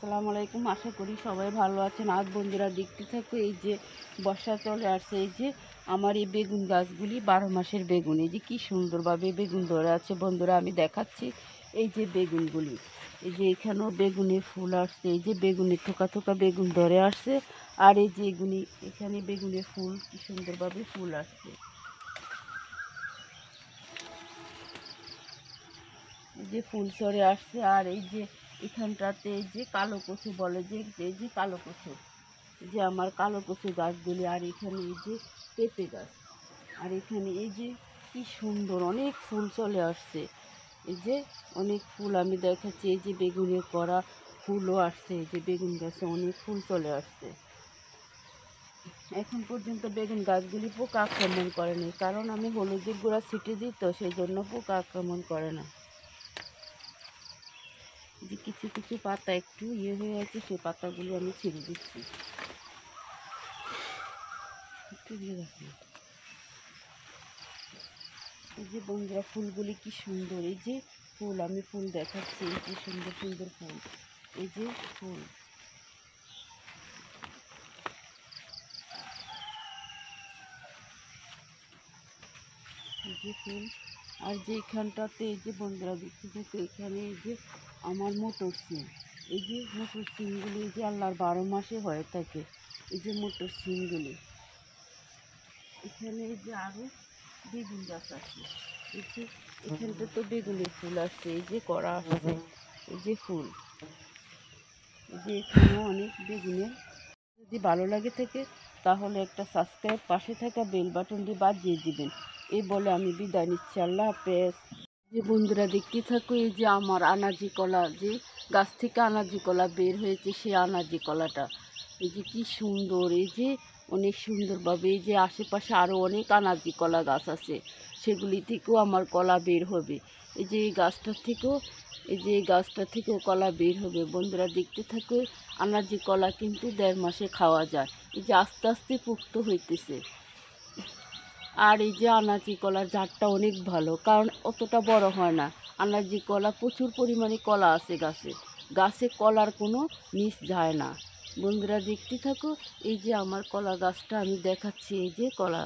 আসসালামু আলাইকুম। আশা করি সবাই ভালো আছেন। আজ বন্ধুরা দেখতে থাকো, এই যে বর্ষা চলে আসছে। এই যে আমার এই বেগুন গাছগুলি 12 মাসের বেগুন, এই যে কি সুন্দরভাবে বেগুন ধরে আছে। বন্ধুরা আমি দেখাচ্ছি এই যে বেগুনগুলি, এই যে এখানেও বেগুনের ফুল আসছে, এই যে বেগুনের থোকা থোকা বেগুন ধরে আসছে। আর এই যে এখানে বেগুনের ফুল কি সুন্দরভাবে ফুল আসছে, এই যে ফুল সরে আসছে। আর এই যে এখানটাতে এই যে কালো কচু বলে, যে এই যে কালো কচু, এই যে আমার কালো কচু গাছগুলি। আর এখানে এই যে পেঁপে গাছ। আর এখানে এই যে কি সুন্দর অনেক ফুল চলে আসছে, এই যে অনেক ফুল আমি দেখাচ্ছি। এই যে বেগুনের করা ফুলও আসছে, এই যে বেগুন গাছে অনেক ফুল চলে আসছে। এখন পর্যন্ত বেগুন গাছগুলি পোকা আক্রমণ করেনি, কারণ আমি হলুদের গুঁড়া ছিটে দিই, তো সেই জন্য পোকা আক্রমণ করে না। যে কিছু কিছু পাতা একটু হয়ে আছে, সেই পাতাগুলো আমি ছেড়ে দিচ্ছি। একটু রাখি। এই যে বন্ধুরা ফুলগুলি কি সুন্দর, এই যে ফুল, আমি ফুল দেখাচ্ছি, এই যে সুন্দর সুন্দর ফুল, এই যে ফুল, এই যে ফুল। আর যে এখানটাতে এই যে বন্ধুরা দেখতে দেখতে এখানে এই যে আমার মোটর সিম, এই যে মোটর সিমগুলি এই যে আল্লাহর 12 মাসে হয়ে থাকে, এই যে মোটর সিমগুলি। এখানে এই যে আরও বেগুন গাছ আছে, এই যে এখানটা তো বেগুনের ফুল আসছে, এই যে করা আসছে, এই যে ফুল, এই যে এখানেও অনেক বেগুনের। যদি ভালো লাগে থাকে তাহলে একটা সাবস্ক্রাইব, পাশে থাকা বেল বাটনটি বাজিয়ে দিবেন। এই বলে আমি বিদায় নিচ্ছি। আল্লাহ হাফেজ। যে বন্ধুরা দেখতে থাকো, এই যে আমার আনাজি কলা, যে গাছ থেকে আনাজি কলা বের হয়েছে, সেই আনাজি কলাটা এই যে কি সুন্দর, এই যে অনেক সুন্দরভাবে, এই যে আশেপাশে আরও অনেক আনাজি কলা গাছ আছে, সেগুলি থেকেও আমার কলা বের হবে। এই যে এই গাছটার থেকেও, এই যে এই গাছটা থেকেও কলা বের হবে। বন্ধুরা দেখতে থাকো, আনাজি কলা কিন্তু 1.5 মাসে খাওয়া যায়। এই যে আস্তে আস্তে পুক্ত হইতেছে। আর এই যে আনাজি কলার জাতটা অনেক ভালো, কারণ অতটা বড় হয় না। আনাজি কলা প্রচুর পরিমাণে কলা আছে গাছে, গাছে কলার কোনো মিস যায় না। বন্ধুরা দেখতে থাকো, এই যে আমার কলা গাছটা আমি দেখাচ্ছি, এই যে কলা।